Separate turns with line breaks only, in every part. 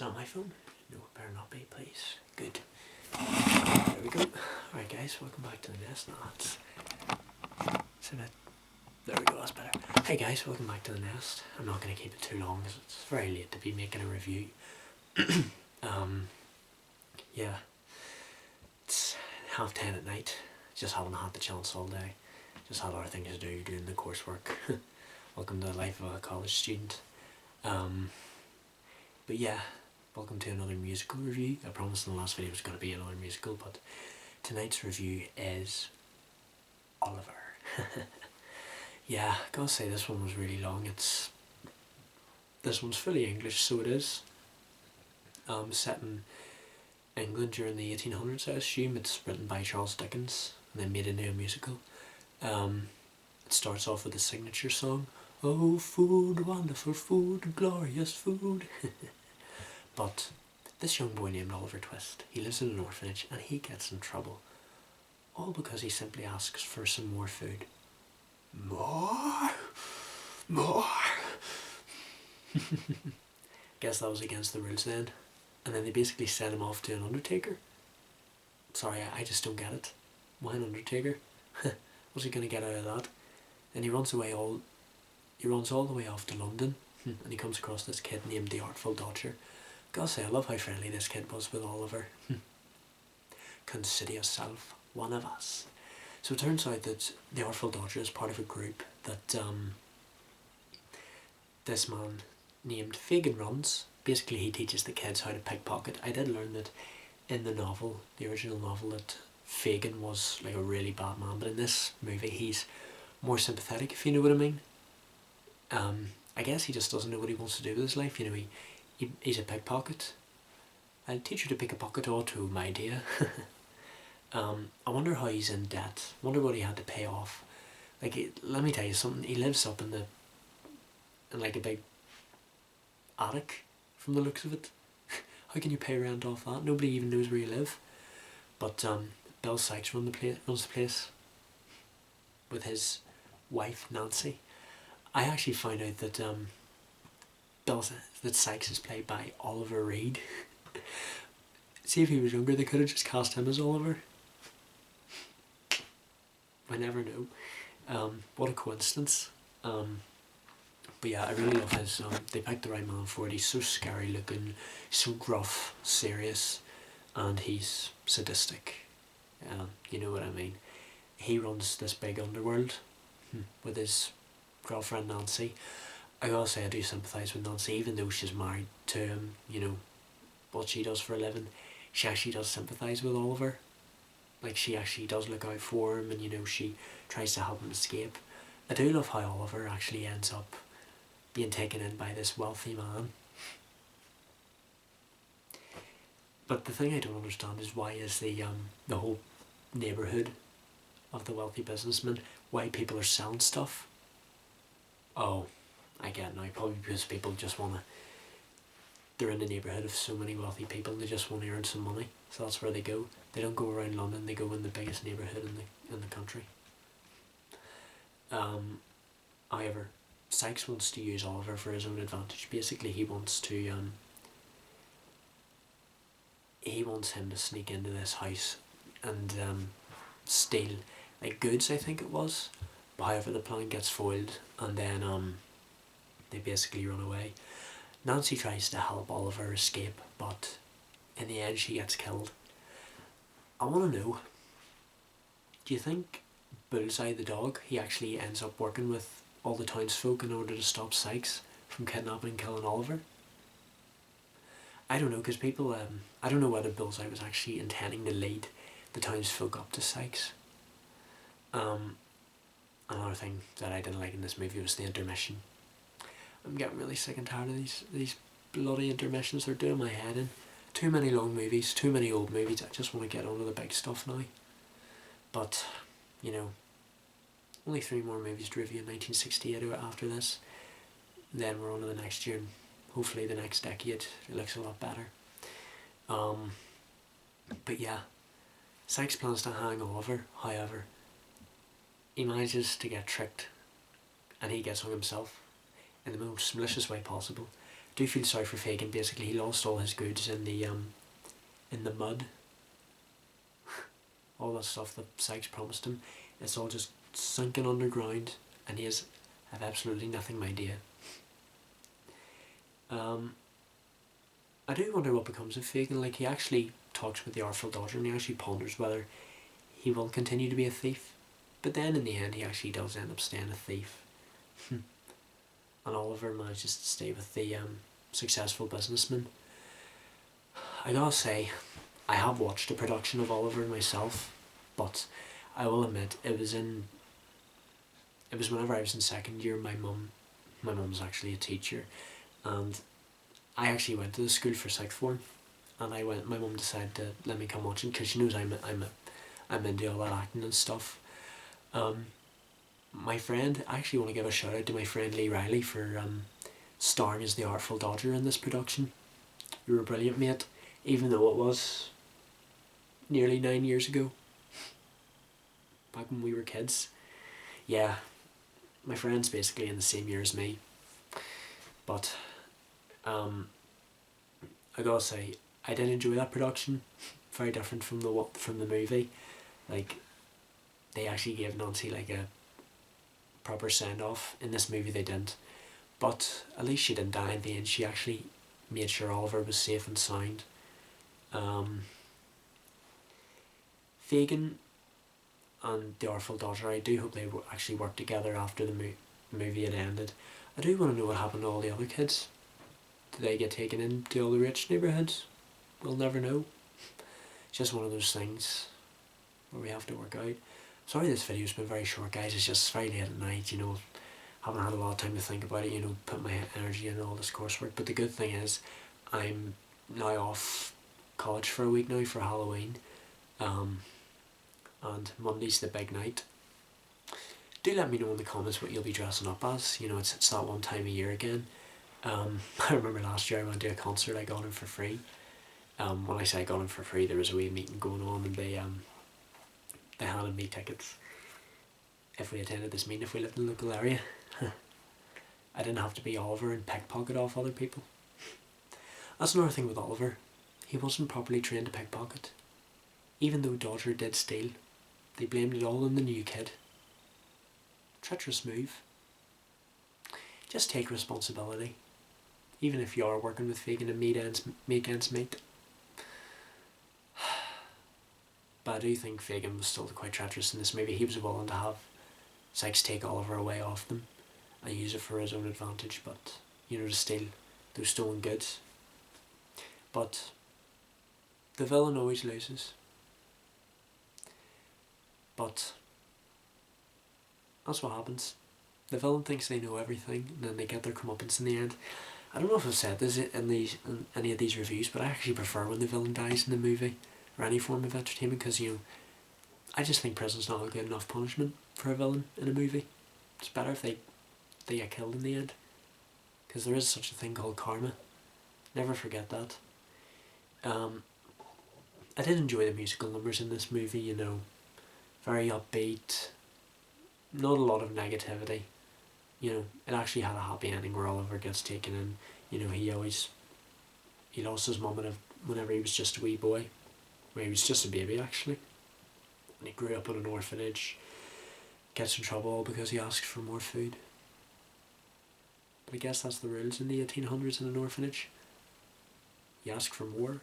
Is that my phone? No, it better not be, please. Good. There we go. Alright guys, welcome back to the nest. No, it's a bit... There we go, that's better. Hey guys, welcome back to the nest. I'm not going to keep it too long because it's very late to be making a review. Yeah, it's 10:30 at night. Just haven't had the chance all day. Just had other things to do doing the coursework. Welcome to the life of a college student. But yeah, welcome to another musical review. I promised in the last video it was going to be another musical, but tonight's review is Oliver. Yeah, I gotta say this one was really long. This one's fully English, so it is. Set in England during the 1800s, I assume. It's written by Charles Dickens and then made into a musical. It starts off with a signature song. Oh, food, wonderful food, glorious food. But this young boy named Oliver Twist, he lives in an orphanage and he gets in trouble. All because he simply asks for some more food. More! Guess that was against the rules then. And then they basically sent him off to an undertaker. Sorry, I just don't get it. Why an undertaker? What's he going to get out of that? And he runs all the way off to London, and he comes across this kid named the Artful Dodger. Gotta say, I love how friendly this kid was with Oliver. Consider yourself one of us. So it turns out that the Artful Dodger is part of a group that this man named Fagin runs. Basically, he teaches the kids how to pickpocket. I did learn that in the novel, the original novel, that Fagin was like a really bad man, but in this movie he's more sympathetic, if you know what I mean. I guess he just doesn't know what he wants to do with his life. You know, he's a pickpocket. I'll teach you to pick a pocket or two, my dear. I wonder how he's in debt. I wonder what he had to pay off. Like, let me tell you something. He lives up in like a big attic, from the looks of it. How can you pay rent off that? Nobody even knows where you live. But Bill Sikes runs the place with his wife Nancy. I actually found out that that Sikes is played by Oliver Reed. See, if he was younger, they could have just cast him as Oliver. I never know. What a coincidence. But yeah, I really love his. They picked the right man for it. He's so scary looking, so gruff, serious, and he's sadistic. You know what I mean. He runs this big underworld with his girlfriend Nancy. I gotta say, I do sympathise with Nancy, even though she's married to him. You know what she does for a living. She actually does sympathise with Oliver. Like, she actually does look out for him, and you know, she tries to help him escape. I do love how Oliver actually ends up being taken in by this wealthy man. But the thing I don't understand is, why is the whole neighbourhood of the wealthy businessman, why people are selling stuff? Oh, I get it now. Probably because people just want to, they're in the neighbourhood of so many wealthy people, they just want to earn some money, so that's where they go. They don't go around London, they go in the biggest neighbourhood in the country. However, Sikes wants to use Oliver for his own advantage. Basically, he wants him to sneak into this house and steal like goods, I think it was. But however, the plan gets foiled, and then they basically run away. Nancy tries to help Oliver escape, but in the end she gets killed. I want to know, do you think Bullseye the dog, he actually ends up working with all the townsfolk in order to stop Sikes from kidnapping and killing Oliver? I don't know, because people, I don't know whether Bullseye was actually intending to lead the townsfolk up to Sikes. Another thing that I didn't like in this movie was the intermission. I'm getting really sick and tired of these bloody intermissions. They're doing my head in. Too many long movies, too many old movies. I just want to get on to the big stuff now. But, you know, only 3 more movies to review in 1968 after this. Then we're on to the next year, and hopefully the next decade it looks a lot better. But yeah, Sikes plans to hang Oliver. However, he manages to get tricked, and he gets hung himself in the most malicious way possible. do feel sorry for Fagin. Basically, he lost all his goods in the mud. All that stuff that Sykes promised him, it's all just sunken underground, and he has have absolutely nothing my idea. I do wonder what becomes of Fagin. Like, he actually talks with the artful Dodger, and he actually ponders whether he will continue to be a thief. But then in the end, he actually does end up staying a thief. And Oliver manages to stay with the successful businessman. I gotta say, I have watched a production of Oliver myself, but I will admit it was whenever I was in second year. My mum's actually a teacher, and I actually went to the school for sixth form, and my mum decided to let me come watch it because she knows I'm into all that acting and stuff. My friend, I actually want to give a shout out to my friend Lee Riley for starring as the Artful Dodger in this production. You were brilliant, mate, even though it was nearly 9 years ago, back when we were kids. Yeah, my friend's basically in the same year as me, but I gotta say, I did enjoy that production. Very different from the movie. Like, they actually gave Nancy like a proper send off. In this movie they didn't, but at least she didn't die in the end. She actually made sure Oliver was safe and sound. Fagin and the Artful Dodger, I do hope they actually work together after the movie had ended. I do want to know what happened to all the other kids. Did they get taken into all the rich neighbourhoods? We'll never know. It's just one of those things where we have to work out. Sorry this video's been very short, guys. It's just very late at night, you know. Haven't had a lot of time to think about it, you know, put my energy into all this coursework. But the good thing is, I'm now off college for a week now for Halloween. And Monday's the big night. Do let me know in the comments what you'll be dressing up as. You know, it's that one time a year again. I remember last year I went to a concert. I got in for free. When I say I got in for free, there was a wee meeting going on, and they handed me tickets if we attended this meeting, if we lived in the local area. I didn't have to be Oliver and pickpocket off other people. That's another thing with Oliver. He wasn't properly trained to pickpocket. Even though Dodger did steal, they blamed it all on the new kid. Treacherous move. Just take responsibility. Even if you are working with Fagin and make ends meet. But I do think Fagin was still quite treacherous in this movie. He was willing to have Sykes take Oliver away off them and use it for his own advantage, but, you know, to steal those stolen goods. But the villain always loses. But that's what happens. The villain thinks they know everything, and then they get their comeuppance in the end. I don't know if I've said this in any of these reviews, but I actually prefer when the villain dies in the movie or any form of entertainment, because, you know, I just think prison's not a good enough punishment for a villain in a movie. It's better if they get killed in the end, because there is such a thing called karma. Never forget that. I did enjoy the musical numbers in this movie, you know, very upbeat, not a lot of negativity. You know, it actually had a happy ending where Oliver gets taken in. You know, he lost his mum whenever he was just a wee boy. Well, he was just a baby, actually. And he grew up in an orphanage, gets in trouble all because he asked for more food. But I guess that's the rules in the 1800s in an orphanage. You ask for more.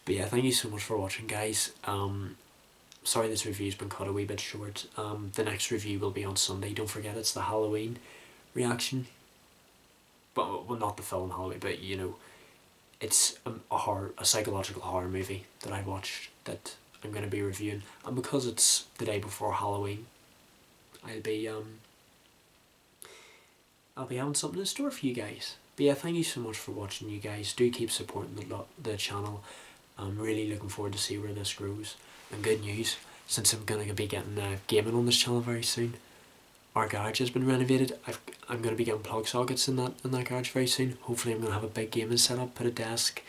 But yeah, thank you so much for watching, guys. Sorry this review's been cut a wee bit short. The next review will be on Sunday. Don't forget, it's the Halloween reaction. Well, not the film Halloween, but, you know, it's a psychological horror movie that I watched that I'm going to be reviewing. And because it's the day before Halloween, I'll be having something in store for you guys. But yeah, thank you so much for watching, you guys. Do keep supporting the channel. I'm really looking forward to see where this grows. And good news, since I'm going to be getting gaming on this channel very soon. Our garage has been renovated. I'm going to be getting plug sockets in that garage very soon. Hopefully I'm going to have a big gaming setup, put a desk,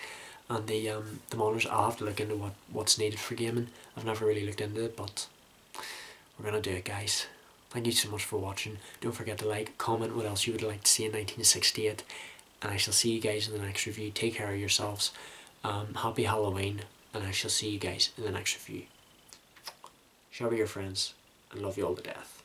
and the monitors. I'll have to look into what's needed for gaming. I've never really looked into it, but we're going to do it, guys. Thank you so much for watching. Don't forget to like, comment what else you would like to see in 1968, and I shall see you guys in the next review. Take care of yourselves. Happy Halloween, and I shall see you guys in the next review. Shall be your friends, and love you all to death.